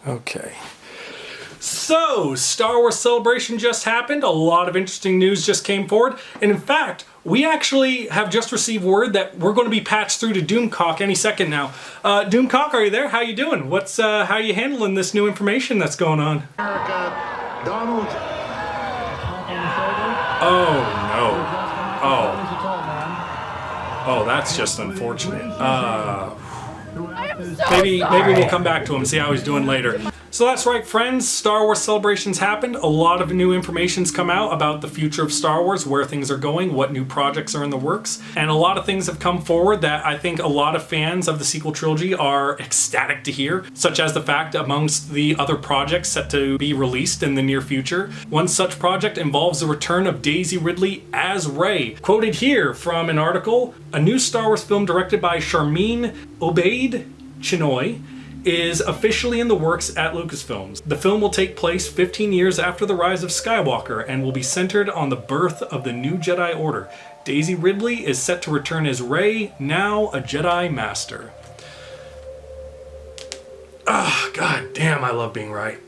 Okay. So, Star Wars Celebration just happened. A lot of interesting news just came forward. And in fact, we actually have just received word that we're going to be patched through to Doomcock any second now. Doomcock, are you there? How you doing? How are you handling this new information that's going on? America, Donald. Oh, no. Oh, that's just unfortunate. Maybe we'll come back to him, see how he's doing later. So that's right, friends. Star Wars Celebrations happened. A lot of new information's come out about the future of Star Wars, where things are going, what new projects are in the works. And a lot of things have come forward that I think a lot of fans of the sequel trilogy are ecstatic to hear, such as the fact amongst the other projects set to be released in the near future, one such project involves the return of Daisy Ridley as Rey. Quoted here from an article, a new Star Wars film directed by Sharmeen Obaid-Chinoy is officially in the works at Lucasfilms. The film will take place 15 years after the rise of Skywalker and will be centered on the birth of the new Jedi Order. Daisy Ridley is set to return as Rey, now a Jedi Master. God damn, I love being right.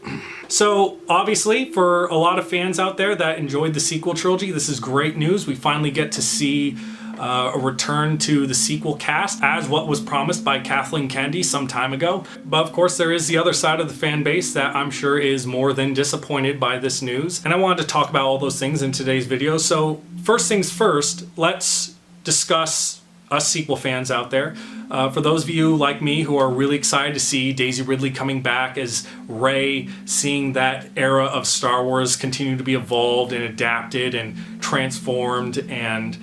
So, obviously, for a lot of fans out there that enjoyed the sequel trilogy, this is great news. We finally get to see a return to the sequel cast as what was promised by Kathleen Kennedy some time ago. But of course there is the other side of the fan base that I'm sure is more than disappointed by this news. And I wanted to talk about all those things in today's video. So first things first, let's discuss us sequel fans out there. For those of you like me who are really excited to see Daisy Ridley coming back as Rey, seeing that era of Star Wars continue to be evolved and adapted and transformed and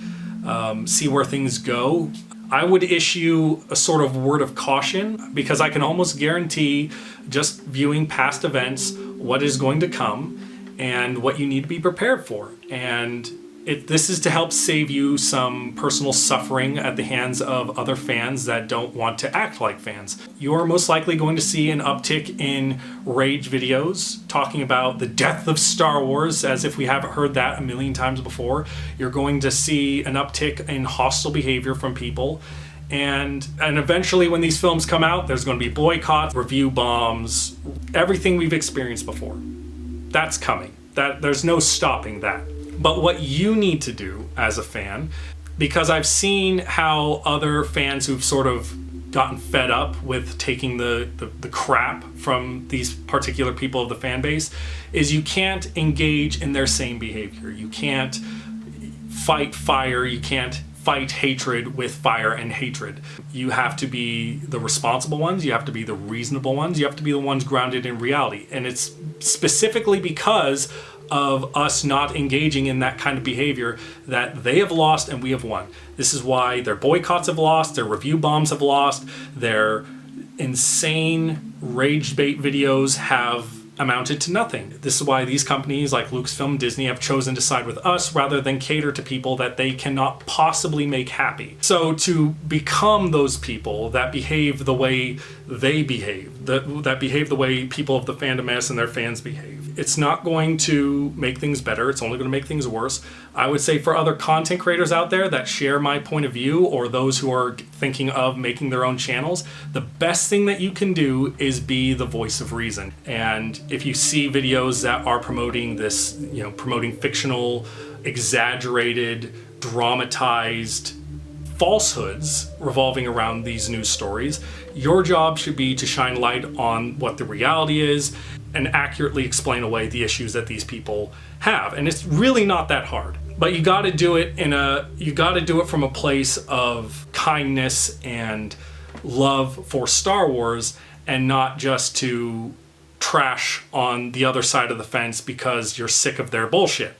see where things go, I would issue a sort of word of caution, because I can almost guarantee, just viewing past events, what is going to come and what you need to be prepared for. And this is to help save you some personal suffering at the hands of other fans that don't want to act like fans. You're most likely going to see an uptick in rage videos talking about the death of Star Wars, as if we haven't heard that a million times before. You're going to see an uptick in hostile behavior from people. And eventually when these films come out, there's going to be boycotts, review bombs, everything we've experienced before. That's coming. There's no stopping that. But what you need to do as a fan, because I've seen how other fans who've sort of gotten fed up with taking the crap from these particular people of the fan base, is you can't engage in their same behavior. You can't fight fire, you can't fight hatred with fire and hatred. You have to be the responsible ones, you have to be the reasonable ones, you have to be the ones grounded in reality. And it's specifically because of us not engaging in that kind of behavior that they have lost and we have won. This is why their boycotts have lost, their review bombs have lost, their insane rage bait videos have amounted to nothing. This is why these companies like Lucasfilm, Disney have chosen to side with us rather than cater to people that they cannot possibly make happy. So to become those people that behave the way they behave, that behave the way people of the fandom menace and their fans behave, it's not going to make things better. It's only going to make things worse. I would say for other content creators out there that share my point of view, or those who are thinking of making their own channels, the best thing that you can do is be the voice of reason. And if you see videos that are promoting this, promoting fictional, exaggerated, dramatized falsehoods revolving around these news stories, your job should be to shine light on what the reality is and accurately explain away the issues that these people have. And it's really not that hard. But you got to do it from a place of kindness and love for Star Wars, and not just to trash on the other side of the fence because you're sick of their bullshit.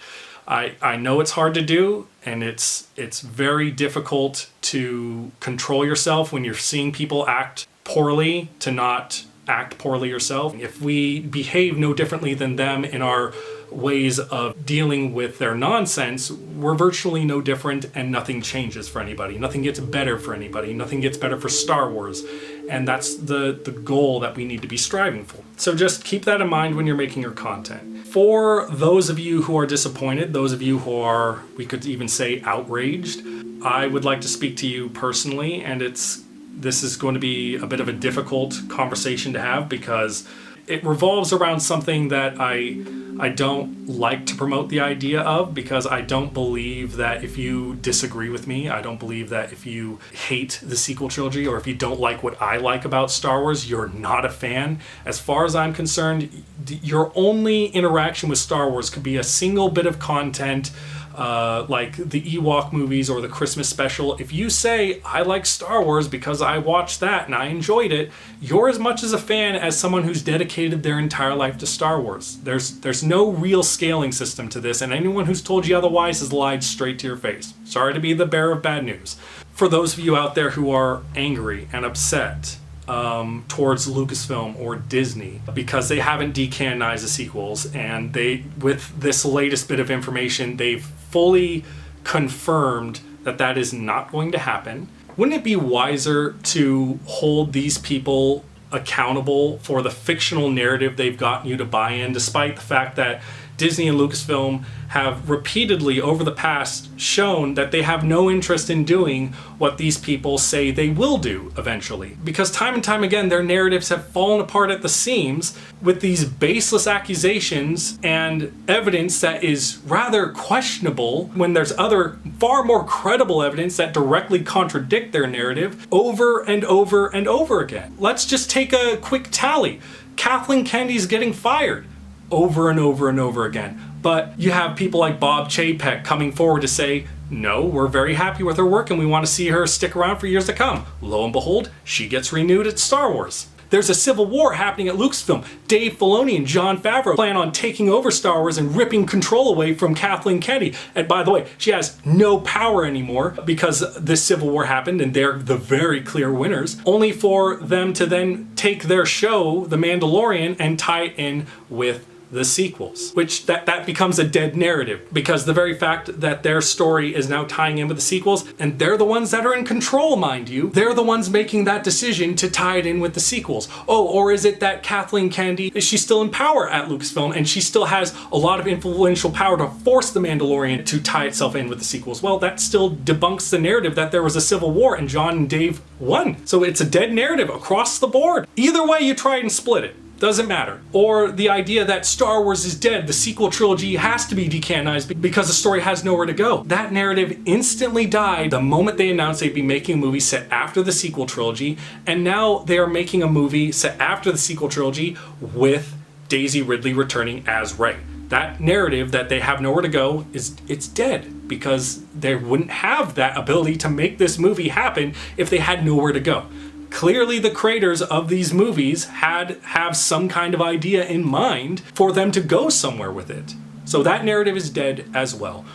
I know it's hard to do, and it's very difficult to control yourself when you're seeing people act poorly, to not act poorly yourself. If we behave no differently than them in our ways of dealing with their nonsense, we're virtually no different, and nothing changes for anybody. Nothing gets better for anybody. Nothing gets better for Star Wars. And that's the goal that we need to be striving for. So just keep that in mind when you're making your content. For those of you who are disappointed, those of you who are, we could even say, outraged, I would like to speak to you personally, and this is going to be a bit of a difficult conversation to have, because it revolves around something that I don't like to promote the idea of, because I don't believe that if you disagree with me, I don't believe that if you hate the sequel trilogy or if you don't like what I like about Star Wars, you're not a fan. As far as I'm concerned, your only interaction with Star Wars could be a single bit of content, like the Ewok movies or the Christmas special. If you say, I like Star Wars because I watched that and I enjoyed it, you're as much as a fan as someone who's dedicated their entire life to Star Wars. There's no real scaling system to this, and anyone who's told you otherwise has lied straight to your face. Sorry to be the bearer of bad news. For those of you out there who are angry and upset towards Lucasfilm or Disney because they haven't decanonized the sequels, and they, with this latest bit of information, they've fully confirmed that that is not going to happen. Wouldn't it be wiser to hold these people accountable for the fictional narrative they've gotten you to buy in, despite the fact that Disney and Lucasfilm have repeatedly over the past shown that they have no interest in doing what these people say they will do eventually? Because time and time again, their narratives have fallen apart at the seams with these baseless accusations and evidence that is rather questionable when there's other far more credible evidence that directly contradict their narrative over and over and over again. Let's just take a quick tally. Kathleen Kennedy's getting fired over and over and over again. But you have people like Bob Chapek coming forward to say, no, we're very happy with her work and we want to see her stick around for years to come. Lo and behold, she gets renewed at Star Wars. There's a civil war happening at Lucasfilm. Dave Filoni and Jon Favreau plan on taking over Star Wars and ripping control away from Kathleen Kennedy. And by the way, she has no power anymore because this civil war happened and they're the very clear winners, only for them to then take their show, The Mandalorian, and tie it in with the sequels, which that becomes a dead narrative, because the very fact that their story is now tying in with the sequels, and they're the ones that are in control, mind you, they're the ones making that decision to tie it in with the sequels. Oh, or is it that Kathleen Kennedy, is she still in power at Lucasfilm and she still has a lot of influential power to force The Mandalorian to tie itself in with the sequels? Well, that still debunks the narrative that there was a civil war and John and Dave won. So it's a dead narrative across the board. Either way you try and split it, doesn't matter. Or the idea that Star Wars is dead, the sequel trilogy has to be decanonized because the story has nowhere to go. That narrative instantly died the moment they announced they'd be making a movie set after the sequel trilogy, and now they are making a movie set after the sequel trilogy with Daisy Ridley returning as Rey. That narrative that they have nowhere to go it's dead, because they wouldn't have that ability to make this movie happen if they had nowhere to go. Clearly the creators of these movies have some kind of idea in mind for them to go somewhere with it. So that narrative is dead as well.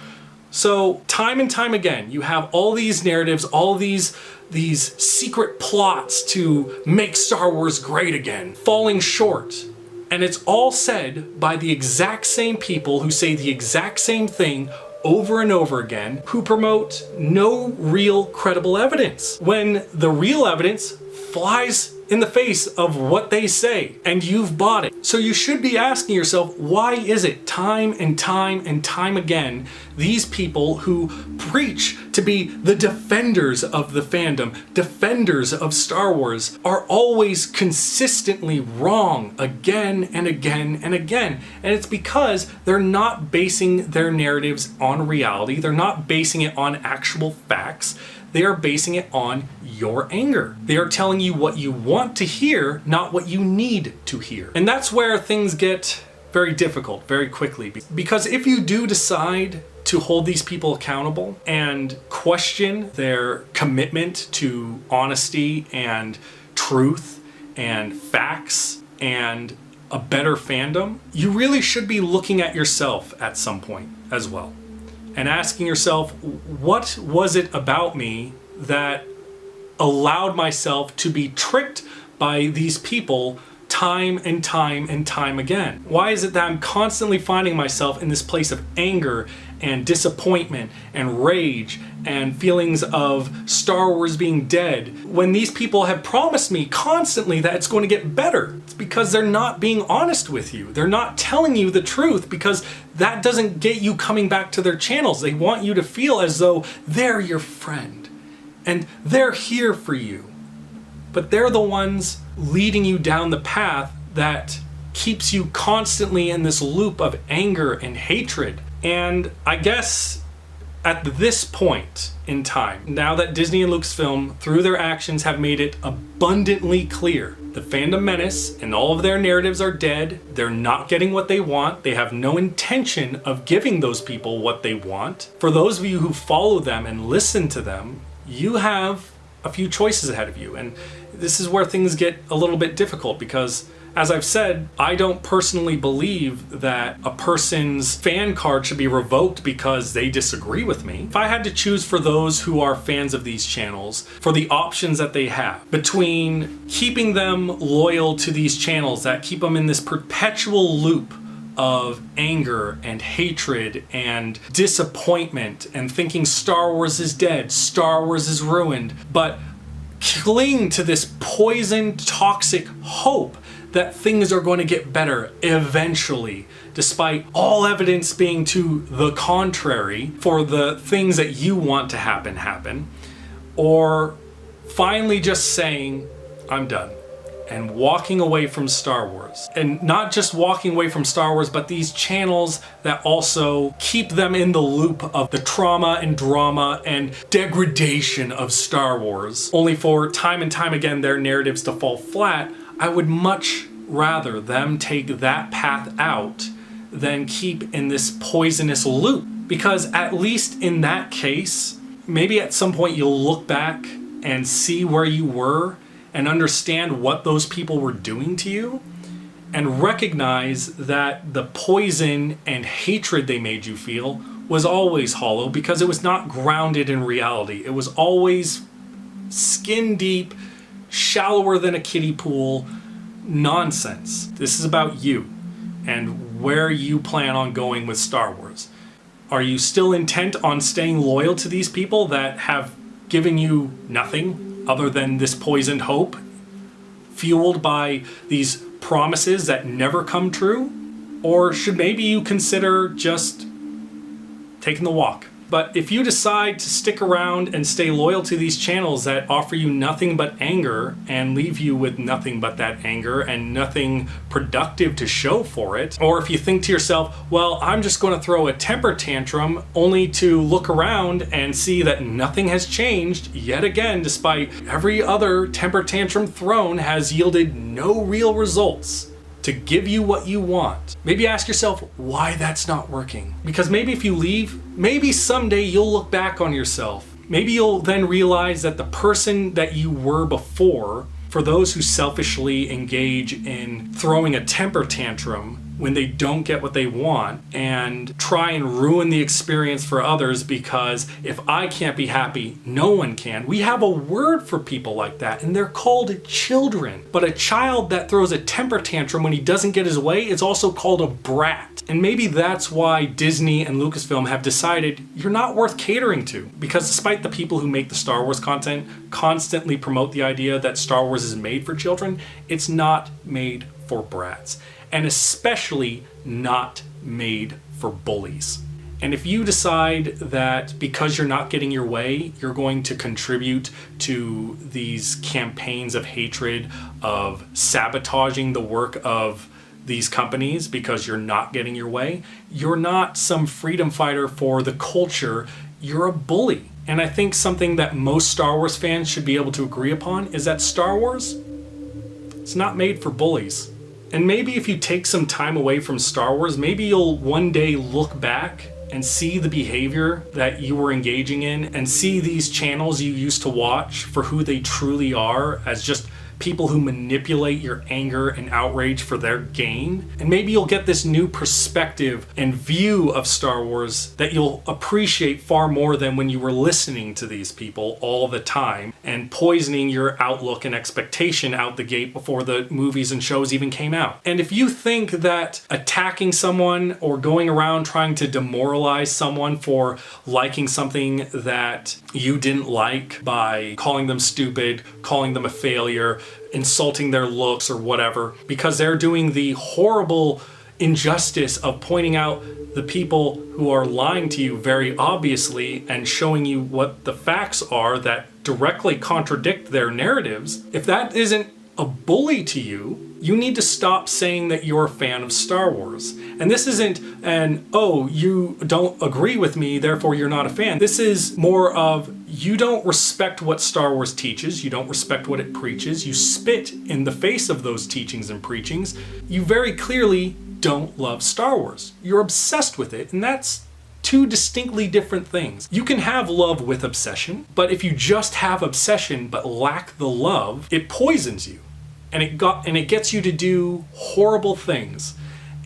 So time and time again, you have all these narratives, all these secret plots to make Star Wars great again, falling short. And it's all said by the exact same people who say the exact same thing over and over again, who promote no real credible evidence, when the real evidence flies in the face of what they say, and you've bought it. So you should be asking yourself, why is it time and time and time again these people who preach to be the defenders of the fandom, defenders of Star Wars, are always consistently wrong again and again and again? And it's because they're not basing their narratives on reality. They're not basing it on actual facts. They are basing it on your anger. They are telling you what you want to hear, not what you need to hear. And that's where things get very difficult very quickly. Because if you do decide to hold these people accountable and question their commitment to honesty and truth and facts and a better fandom, you really should be looking at yourself at some point as well, and asking yourself, what was it about me that allowed myself to be tricked by these people time and time and time again? Why is it that I'm constantly finding myself in this place of anger and disappointment and rage and feelings of Star Wars being dead when these people have promised me constantly that it's going to get better? It's because they're not being honest with you. They're not telling you the truth, because that doesn't get you coming back to their channels. They want you to feel as though they're your friend and they're here for you. But they're the ones leading you down the path that keeps you constantly in this loop of anger and hatred. And I guess at this point in time, now that Disney and Lucasfilm, through their actions, have made it abundantly clear the fandom menace and all of their narratives are dead, they're not getting what they want, they have no intention of giving those people what they want. For those of you who follow them and listen to them, you have a few choices ahead of you. And this is where things get a little bit difficult because, as I've said, I don't personally believe that a person's fan card should be revoked because they disagree with me. If I had to choose for those who are fans of these channels, for the options that they have, between keeping them loyal to these channels that keep them in this perpetual loop of anger and hatred and disappointment and thinking Star Wars is dead, Star Wars is ruined, but cling to this poisoned, toxic hope that things are going to get better eventually, despite all evidence being to the contrary for the things that you want to happen, or finally just saying, I'm done, and walking away from Star Wars. And not just walking away from Star Wars, but these channels that also keep them in the loop of the trauma and drama and degradation of Star Wars, only for time and time again their narratives to fall flat. I would much rather them take that path out than keep in this poisonous loop. Because at least in that case, maybe at some point you'll look back and see where you were and understand what those people were doing to you and recognize that the poison and hatred they made you feel was always hollow because it was not grounded in reality. It was always skin deep, shallower than a kiddie pool nonsense. This is about you and where you plan on going with Star Wars. Are you still intent on staying loyal to these people that have given you nothing other than this poisoned hope, fueled by these promises that never come true? Or should maybe you consider just taking the walk? But if you decide to stick around and stay loyal to these channels that offer you nothing but anger and leave you with nothing but that anger and nothing productive to show for it, or if you think to yourself, well, I'm just going to throw a temper tantrum only to look around and see that nothing has changed yet again, despite every other temper tantrum thrown has yielded no real results to give you what you want. Maybe ask yourself why that's not working. Because maybe if you leave, maybe someday you'll look back on yourself. Maybe you'll then realize that the person that you were before, for those who selfishly engage in throwing a temper tantrum when they don't get what they want and try and ruin the experience for others because if I can't be happy, no one can. We have a word for people like that and they're called children. But a child that throws a temper tantrum when he doesn't get his way is also called a brat. And maybe that's why Disney and Lucasfilm have decided you're not worth catering to, because despite the people who make the Star Wars content constantly promote the idea that Star Wars is made for children, it's not made for brats. And especially not made for bullies. And if you decide that because you're not getting your way, you're going to contribute to these campaigns of hatred, of sabotaging the work of these companies because you're not getting your way, you're not some freedom fighter for the culture, you're a bully. And I think something that most Star Wars fans should be able to agree upon is that Star Wars, it's not made for bullies. And maybe if you take some time away from Star Wars, maybe you'll one day look back and see the behavior that you were engaging in and see these channels you used to watch for who they truly are, as just people who manipulate your anger and outrage for their gain. And maybe you'll get this new perspective and view of Star Wars that you'll appreciate far more than when you were listening to these people all the time and poisoning your outlook and expectation out the gate before the movies and shows even came out. And if you think that attacking someone or going around trying to demoralize someone for liking something that you didn't like by calling them stupid, calling them a failure, insulting their looks or whatever, because they're doing the horrible injustice of pointing out the people who are lying to you very obviously and showing you what the facts are that directly contradict their narratives, if that isn't a bully to you, You need to stop saying that you're a fan of Star Wars. And this isn't an, oh, you don't agree with me, therefore you're not a fan. This is more of, you don't respect what Star Wars teaches, you don't respect what it preaches, you spit in the face of those teachings and preachings. You very clearly don't love Star Wars. You're obsessed with it, and that's two distinctly different things. You can have love with obsession, but if you just have obsession but lack the love, it poisons you. And it gets you to do horrible things.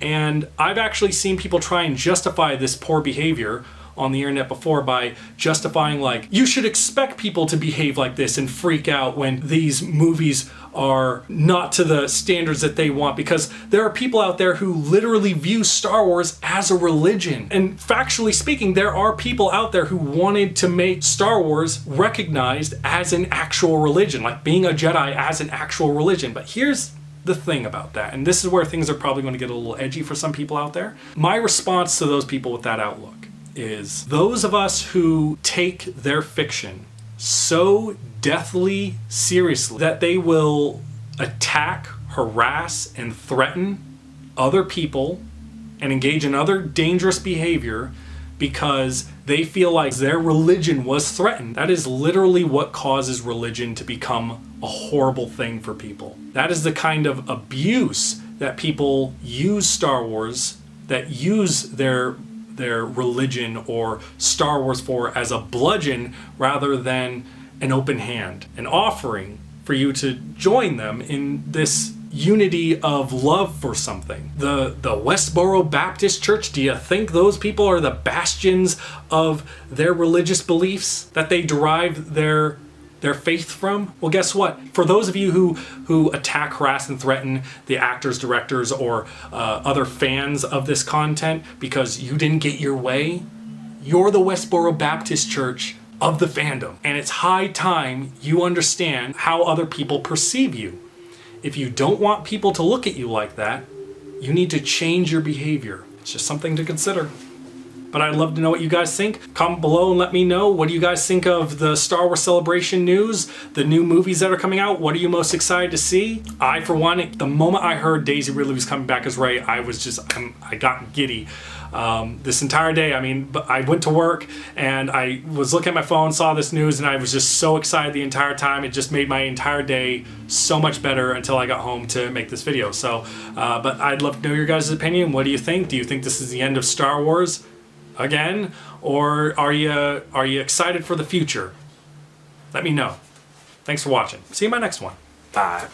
And I've actually seen people try and justify this poor behavior on the internet before by justifying, like, you should expect people to behave like this and freak out when these movies are not to the standards that they want, because there are people out there who literally view Star Wars as a religion. And factually speaking, there are people out there who wanted to make Star Wars recognized as an actual religion, like being a Jedi as an actual religion. But here's the thing about that, and this is where things are probably going to get a little edgy for some people out there. My response to those people with that outlook is, those of us who take their fiction so deathly seriously that they will attack, harass, and threaten other people and engage in other dangerous behavior because they feel like their religion was threatened. That is literally what causes religion to become a horrible thing for people. That is the kind of abuse that people use Star Wars, that use their religion or Star Wars for, as a bludgeon rather than an open hand, an offering for you to join them in this unity of love for something. The Westboro Baptist Church, do you think those people are the bastions of their religious beliefs that they derive their faith from? Well, guess what? For those of you who attack, harass, and threaten the actors, directors, or other fans of this content because you didn't get your way, you're the Westboro Baptist Church of the fandom. And it's high time you understand how other people perceive you. If you don't want people to look at you like that, you need to change your behavior. It's just something to consider. But I'd love to know what you guys think. Comment below and let me know. What do you guys think of the Star Wars Celebration news? The new movies that are coming out? What are you most excited to see? I, for one, the moment I heard Daisy Ridley was coming back as Rey, I got giddy. This entire day, I went to work and I was looking at my phone, saw this news, and I was just so excited the entire time. It just made my entire day so much better until I got home to make this video. So, but I'd love to know your guys' opinion. What do you think? Do you think this is the end of Star Wars again, or are you excited for the future? Let me know. Thanks for watching. See you in my next one. Bye.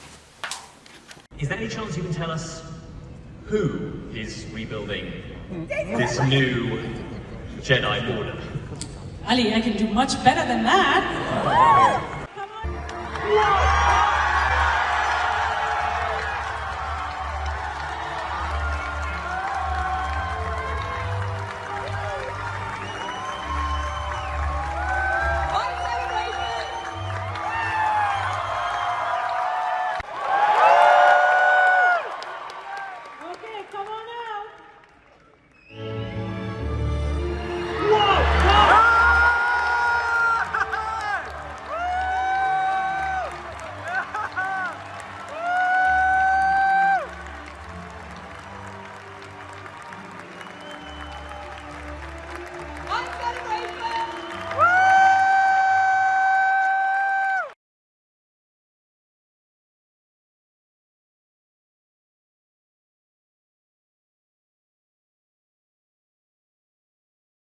Is there any chance you can tell us who is rebuilding this new Jedi Order? Ali, I can do much better than that. Come on.